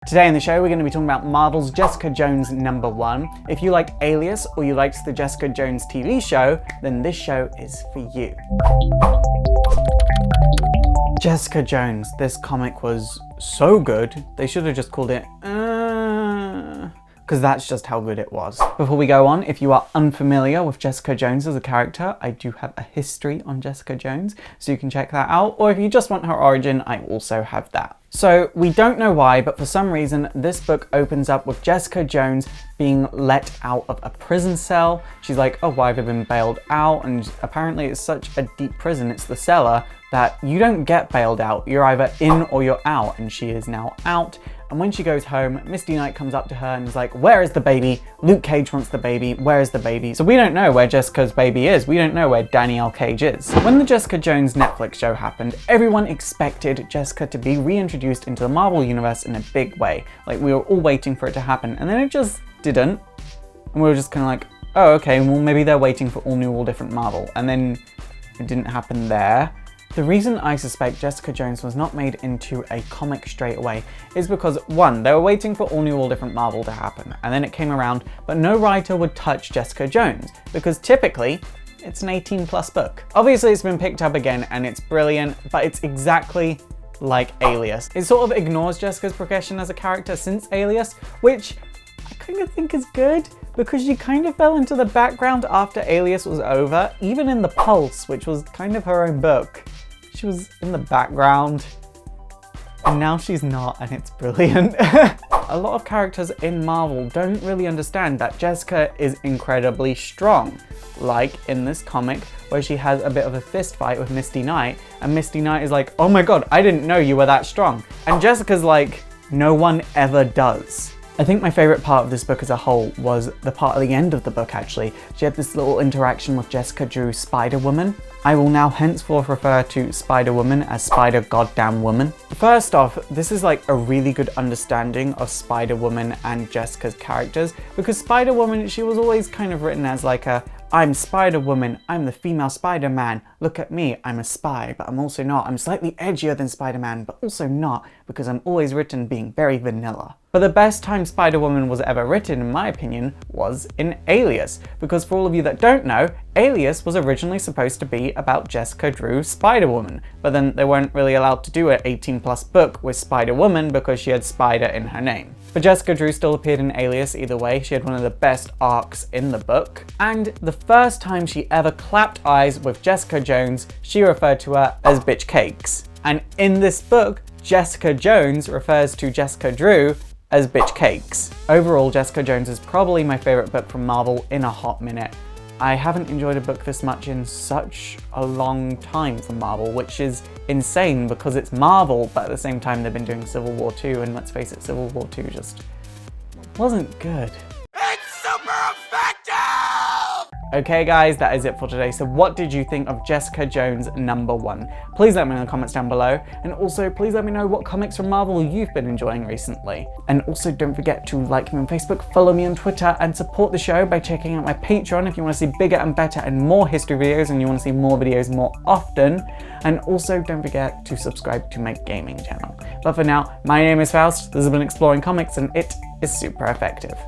Today in the show, we're going to be talking about Marvel's Jessica Jones #1. If you like Alias or you liked the Jessica Jones TV show, then this show is for you. Jessica Jones. This comic was so good, they should have just called it because that's just how good it was. Before we go on, if you are unfamiliar with Jessica Jones as a character, I do have a history on Jessica Jones, so you can check that out. Or if you just want her origin, I also have that. So we don't know why, but for some reason, this book opens up with Jessica Jones being let out of a prison cell. She's like, oh, why have I been bailed out? And apparently it's such a deep prison, it's the cellar, that you don't get bailed out. You're either in or you're out, and she is now out. And when she goes home, Misty Knight comes up to her and is like, where is the baby? Luke Cage wants the baby. Where is the baby? So we don't know where Jessica's baby is. We don't know where Danielle Cage is. When the Jessica Jones Netflix show happened, everyone expected Jessica to be reintroduced into the Marvel Universe in a big way. Like, we were all waiting for it to happen, and then it just didn't. And we were just kind of like, oh, okay, well, maybe they're waiting for all new, all different Marvel. And then it didn't happen there. The reason I suspect Jessica Jones was not made into a comic straight away is because, one, they were waiting for all new, all different Marvel to happen, and then it came around, but no writer would touch Jessica Jones, because typically, it's an 18+ book. Obviously, it's been picked up again, and it's brilliant, but it's exactly like Alias. It sort of ignores Jessica's progression as a character since Alias, which I kind of think is good, because she kind of fell into the background after Alias was over, even in The Pulse, which was kind of her own book. She was in the background, and now she's not, and it's brilliant. A lot of characters in Marvel don't really understand that Jessica is incredibly strong. Like in this comic, where she has a bit of a fist fight with Misty Knight, and Misty Knight is like, oh my god, I didn't know you were that strong. And Jessica's like, no one ever does. I think my favourite part of this book as a whole was the part at the end of the book, actually. She had this little interaction with Jessica Drew Spider-Woman. I will now henceforth refer to Spider-Woman as Spider-Goddamn-Woman. First off, this is like a really good understanding of Spider-Woman and Jessica's characters, because Spider-Woman, she was always kind of written as like a, I'm Spider-Woman, I'm the female Spider-Man, look at me, I'm a spy, but I'm also not. I'm slightly edgier than Spider-Man, but also not, because I'm always written being very vanilla. But the best time Spider-Woman was ever written, in my opinion, was in Alias, because for all of you that don't know, Alias was originally supposed to be about Jessica Drew Spider-Woman, but then they weren't really allowed to do an 18+ book with Spider-Woman because she had Spider in her name. But Jessica Drew still appeared in Alias either way. She had one of the best arcs in the book. And the first time she ever clapped eyes with Jessica Jones, she referred to her as Bitch Cakes. And in this book, Jessica Jones refers to Jessica Drew as Bitch Cakes. Overall, Jessica Jones is probably my favourite book from Marvel in a hot minute. I haven't enjoyed a book this much in such a long time from Marvel, which is insane because it's Marvel, but at the same time they've been doing Civil War 2, and let's face it, Civil War 2 just wasn't good. It's super effective! Okay guys, that is it for today. So what did you think of Jessica Jones #1? Please let me know in the comments down below, and also please let me know what comics from Marvel you've been enjoying recently. And also don't forget to like me on Facebook, follow me on Twitter, and support the show by checking out my Patreon if you want to see bigger and better and more history videos and you want to see more videos more often. And also don't forget to subscribe to my gaming channel. But for now, my name is Faust, this has been Exploring Comics, and it is super effective.